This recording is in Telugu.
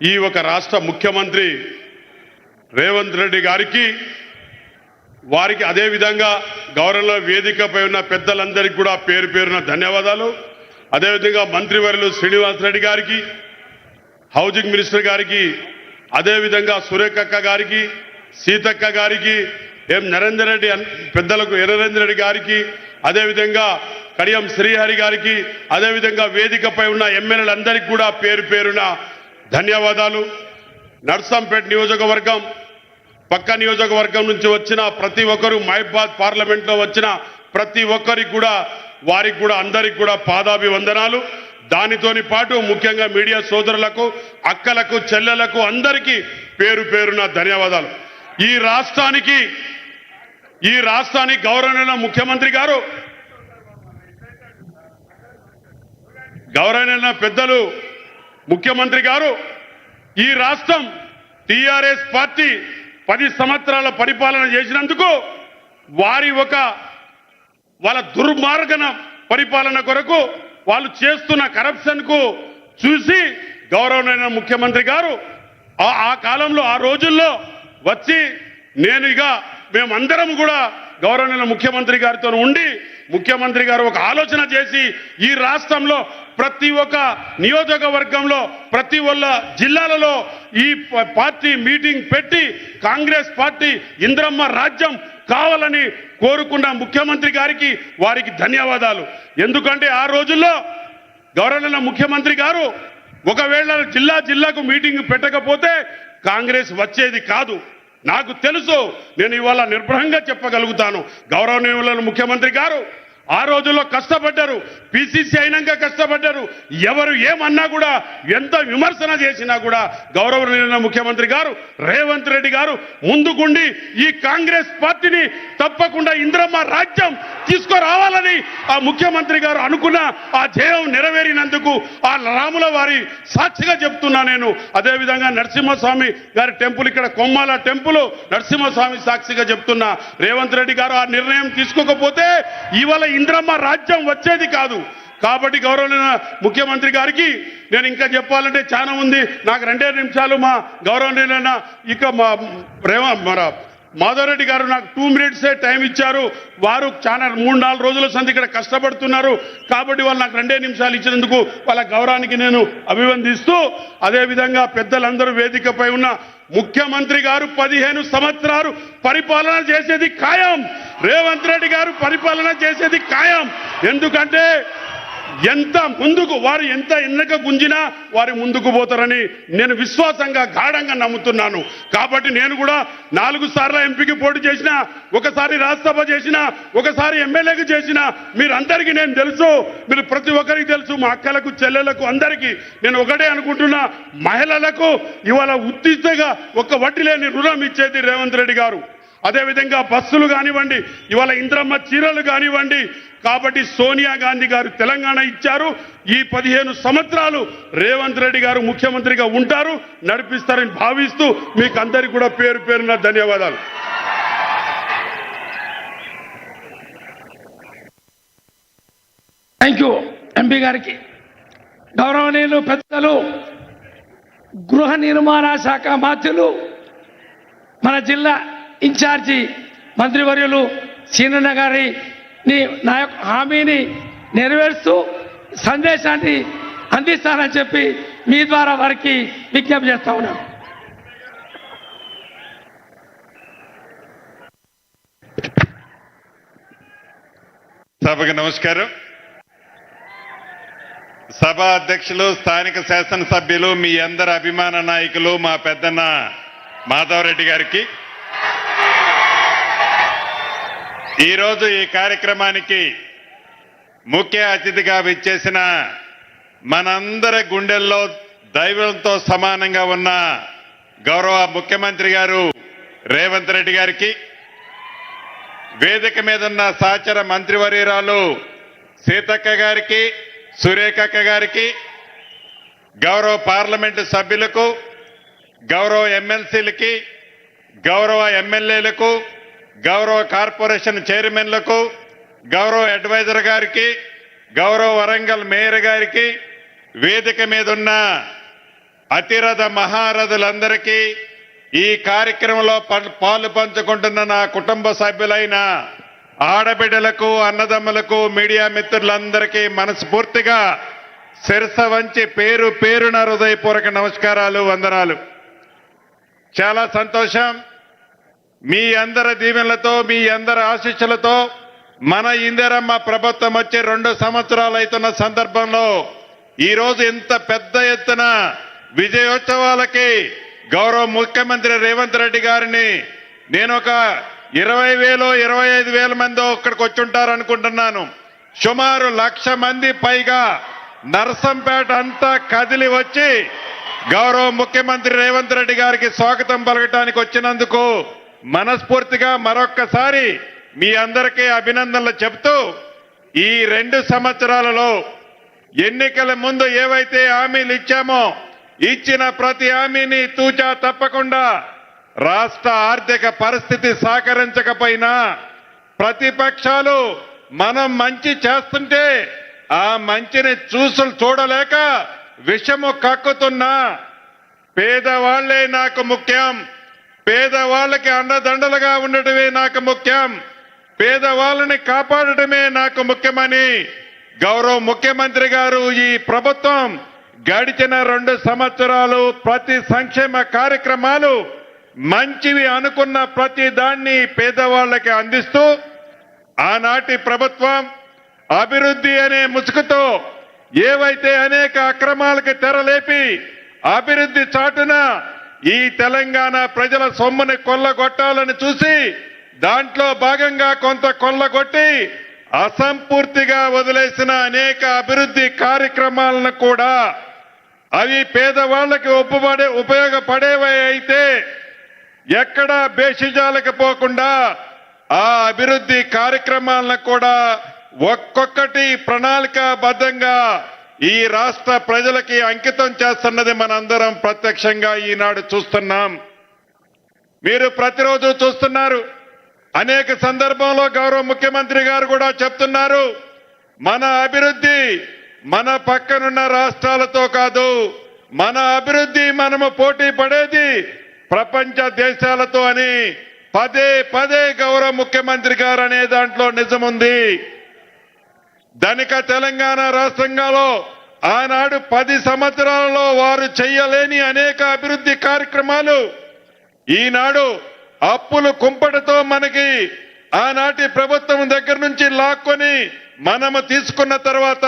ఈ ఒక రాష్ట్ర ముఖ్యమంత్రి రేవంత్ రెడ్డి గారికి వారికి అదే విధంగా గౌరవ వేదికపై ఉన్న పెద్దలందరికీ కూడా పేరు పేరున ధన్యవాదాలు. అదేవిధంగా మంత్రివర్యులు శ్రీనివాస్ రెడ్డి గారికి, హౌసింగ్ మినిస్టర్ గారికి, అదేవిధంగా సురేఖక్క గారికి, సీతక్క గారికి, ఎం నరేందర్ రెడ్డి పెద్దలకు నరేందర్ రెడ్డి గారికి, అదేవిధంగా కడియం శ్రీహరి గారికి, అదేవిధంగా వేదికపై ఉన్న ఎమ్మెల్యేలందరికీ కూడా పేరు పేరున ధన్యవాదాలు. నర్సంపేట నియోజకవర్గం పక్క నియోజకవర్గం నుంచి వచ్చిన ప్రతి ఒక్కరు, మహబాద్ పార్లమెంట్లో వచ్చిన ప్రతి ఒక్కరికి కూడా వారికి కూడా అందరికి కూడా పాదాభివందనాలు. దానితోని పాటు ముఖ్యంగా మీడియా సోదరులకు, అక్కలకు, చెల్లెలకు అందరికీ పేరు పేరున ధన్యవాదాలు. ఈ రాష్ట్రానికి గౌరవనీయ ముఖ్యమంత్రి గారు, గౌరవనీయ పెద్దలు ముఖ్యమంత్రి గారు, ఈ రాష్ట్రం టిఆర్ఎస్ పార్టీ 10 సంవత్సరాల పరిపాలన చేసినందుకు వాళ్ళ దుర్మార్గన పరిపాలన కొరకు వాళ్ళు చేస్తున్న కరప్షన్ కు చూసి గౌరవనీయ ముఖ్యమంత్రి గారు ఆ కాలంలో ఆ రోజుల్లో వచ్చి మేమందరం కూడా గౌరవనీయ ముఖ్యమంత్రి గారితో ఉండి ముఖ్యమంత్రి గారు ఒక ఆలోచన చేసి ఈ రాష్ట్రంలో ప్రతి ఒక్క నియోజకవర్గంలో ప్రతి ఒక్క జిల్లాలలో ఈ పార్టీ మీటింగ్ పెట్టి కాంగ్రెస్ పార్టీ ఇంద్రమ్మ రాజ్యం కావాలని కోరుకున్న ముఖ్యమంత్రి గారికి వారికి ధన్యవాదాలు. ఎందుకంటే ఆ రోజుల్లో గౌరవనీయ ముఖ్యమంత్రి గారు ఒకవేళ జిల్లాకు మీటింగ్ పెట్టకపోతే కాంగ్రెస్ వచ్చేది కాదు. నాకు తెలుసు, నేను ఇవాళ నిర్భయంగా చెప్పగలుగుతాను. గౌరవనీయుల ముఖ్యమంత్రి గారు ఆ రోజుల్లో కష్టపడ్డారు, పిసిసి అయినాక కష్టపడ్డారు. ఎవరు ఏమన్నా కూడా, ఎంత విమర్శన చేసినా కూడా గౌరవనీయుల ముఖ్యమంత్రి గారు రేవంత్ రెడ్డి గారు ముందుకుండి ఈ కాంగ్రెస్ పార్టీని తప్పకుండా ఇంద్రమ్మ రాజ్యం తీసుకురావాలని ఆ ముఖ్యమంత్రి గారు అనుకున్న ఆ ధ్యేయం నెరవేరినందుకు ఆ రాముల వారి సాక్షిగా చెప్తున్నా నేను. అదేవిధంగా నరసింహస్వామి గారి టెంపుల్, ఇక్కడ కొమ్మాల టెంపుల్ నరసింహస్వామి సాక్షిగా చెప్తున్నా. రేవంత్ రెడ్డి గారు ఆ నిర్ణయం తీసుకోకపోతే ఇవాళ ఇంద్రమ్మ రాజ్యం వచ్చేది కాదు. కాబట్టి గౌరవనీయ ముఖ్యమంత్రి గారికి నేను ఇంకా చెప్పాలంటే చాలా ఉంది. నాకు 2 నిమిషాలు మా గౌరవనీయులైన మన మాధవరెడ్డి గారు నాకు 2 మినిట్సే టైం ఇచ్చారు. వారు చాలా 3-4 రోజుల సంది ఇక్కడ కష్టపడుతున్నారు. కాబట్టి వాళ్ళు నాకు 2 నిమిషాలు ఇచ్చినందుకు వాళ్ళ గౌరవానికి నేను అభివందిస్తూ, అదేవిధంగా పెద్దలందరూ వేదికపై ఉన్న ముఖ్యమంత్రి గారు 15 సంవత్సరాలు పరిపాలన చేసేది ఖాయం. రేవంత్ రెడ్డి గారు పరిపాలన చేసేది ఖాయం. ఎందుకంటే వారు ఎంత ఎన్నక గుంజినా వారి ముందుకు పోతారని నేను విశ్వాసంగా గాఢంగా నమ్ముతున్నాను. కాబట్టి నేను కూడా 4 సార్లు ఎంపీకి పోటీ చేసిన, ఒకసారి రాజ్యసభ చేసిన, ఒకసారి ఎమ్మెల్యేకి చేసిన మీరందరికీ నేను తెలుసు, మీరు ప్రతి ఒక్కరికి తెలుసు. మా అక్కలకు, చెల్లెలకు అందరికీ నేను ఒకటే అనుకుంటున్నా, మహిళలకు ఇవాళ ఉత్తిగా ఒక వడ్డీ లేని రుణం ఇచ్చేది రేవంత్ రెడ్డి గారు. అదేవిధంగా బస్సులు కానివ్వండి, ఇవాళ ఇంద్రమ్మ చీరలు కానివ్వండి. కాబట్టి సోనియా గాంధీ గారు తెలంగాణ ఇచ్చారు. ఈ 15 సంవత్సరాలు రేవంత్ రెడ్డి గారు ముఖ్యమంత్రిగా ఉంటారు, నడిపిస్తారని భావిస్తూ మీకు అందరికీ కూడా పేరు పేరున ధన్యవాదాలు. థ్యాంక్ యూ ఎంపీ గారికి. గౌరవనీయులు పెద్దలు, గృహ నిర్మాణ శాఖ మంత్రులు, మన జిల్లా ఇన్ఛార్జి మంత్రివర్యులు సీనన్న గారి నా యొక్క హామీని నెరవేరుస్తూ సందేశాన్ని అందిస్తానని చెప్పి మీ ద్వారా వారికి విజ్ఞప్తి చేస్తా ఉన్నాను. సభకు నమస్కారం. సభ అధ్యక్షులు, స్థానిక శాసనసభ్యులు, మీ అందరి అభిమాన నాయకులు మా పెద్దన్న మాధవరెడ్డి గారికి, ఈరోజు ఈ కార్యక్రమానికి ముఖ్య అతిథిగా విచ్చేసిన మనందరి గుండెల్లో దైవంతో సమానంగా ఉన్న గౌరవ ముఖ్యమంత్రి గారు రేవంత్ రెడ్డి గారికి, వేదిక మీద ఉన్న సహచర మంత్రివర్యురాలు సీతక్క గారికి, సురేఖక్క గారికి, గౌరవ పార్లమెంటు సభ్యులకు, గౌరవ ఎమ్మెల్సీలకి, గౌరవ ఎమ్మెల్యేలకు, గౌరవ కార్పొరేషన్ చైర్మన్లకు, గౌరవ అడ్వైజర్ గారికి, గౌరవ వరంగల్ మేయర్ గారికి, వేదిక మీద ఉన్న అతిరథ మహారథులందరికీ ఈ కార్యక్రమంలో పాలు పంచుకుంటున్న నా కుటుంబ సభ్యులైన ఆడబిడ్డలకు, అన్నదమ్ములకు, మీడియా మిత్రులందరికీ మనస్ఫూర్తిగా శిరస వంచి పేరు పేరున హృదయపూర్వక నమస్కారాలు, వందనాలు. చాలా సంతోషం. మీ అందరి దీవెనలతో, మీ అందరి ఆశీస్సులతో మన ఇందిరమ్మ ప్రభుత్వం వచ్చి 2 సంవత్సరాలు అవుతున్న సందర్భంలో ఈరోజు ఇంత పెద్ద ఎత్తున విజయోత్సవాలకి గౌరవ ముఖ్యమంత్రి రేవంత్ రెడ్డి గారిని నేను ఒక 20,000 25,000 మంది ఇక్కడికి వచ్చి ఉంటారు అనుకుంటున్నాను. సుమారు 1,00,000 మంది పైగా నర్సంపేట అంతా కదిలి వచ్చి గౌరవ ముఖ్యమంత్రి రేవంత్ రెడ్డి గారికి స్వాగతం పలకటానికి వచ్చినందుకు మనస్ఫూర్తిగా మరొక్కసారి మీ అందరికీ అభినందనలు చెప్తూ, ఈ 2 సంవత్సరాలలో ఎన్నికల ముందు ఏవైతే హామీలు ఇచ్చామో ఇచ్చిన ప్రతి హామీని తూచా తప్పకుండా రాష్ట్ర ఆర్థిక పరిస్థితి సహకరించకపోయినా ప్రతిపక్షాలు మనం మంచి చేస్తుంటే ఆ మంచిని చూడలేక విషము కక్కుతున్నా పేదవాళ్లే నాకు ముఖ్యం, పేదవాళ్ళకి అండదండలుగా ఉండటమే నాకు ముఖ్యం, పేదవాళ్ళని కాపాడటమే నాకు ముఖ్యమని గౌరవ ముఖ్యమంత్రి గారు ఈ ప్రభుత్వం గడిచిన 2 సంవత్సరాలు ప్రతి సంక్షేమ కార్యక్రమాలు మంచివి అనుకున్న ప్రతి దాన్ని పేదవాళ్ళకి అందిస్తూ ఆనాటి ప్రభుత్వం అభివృద్ధి అనే ముసుగుతో ఏవైతే అనేక అక్రమాలకు తెరలేపి అభివృద్ధి చాటున ఈ తెలంగాణ ప్రజల సొమ్ముని కొల్లగొట్టాలని చూసి దాంట్లో భాగంగా కొంత కొల్లగొట్టి అసంపూర్తిగా వదిలేసిన అనేక అభివృద్ధి కార్యక్రమాలను కూడా అవి పేదవాళ్ళకి ఉపయోగపడేవే అయితే ఎక్కడా బేషిజాలకు పోకుండా ఆ అభివృద్ధి కార్యక్రమాలను కూడా ఒక్కొక్కటి ప్రణాళికాబద్ధంగా ఈ రాష్ట్ర ప్రజలకి అంకితం చేస్తున్నది మనందరం ప్రత్యక్షంగా ఈనాడు చూస్తున్నాం. మీరు ప్రతిరోజు చూస్తున్నారు. అనేక సందర్భంలో గౌరవ ముఖ్యమంత్రి గారు కూడా చెప్తున్నారు, మన అభివృద్ధి మన పక్కనున్న రాష్ట్రాలతో కాదు, మన అభివృద్ధి మనము పోటీ పడేది ప్రపంచ దేశాలతో అని పదే గౌరవ ముఖ్యమంత్రి గారు అనే దాంట్లో నిజముంది. ధనిక తెలంగాణ రాష్ట్రంలో ఆనాడు 10 సంవత్సరాలలో వారు చేయలేని అనేక అభివృద్ధి కార్యక్రమాలు ఈనాడు అప్పులు కుంపటితో మనకి ఆనాటి ప్రభుత్వం దగ్గర నుంచి లాక్కొని మనము తీసుకున్న తర్వాత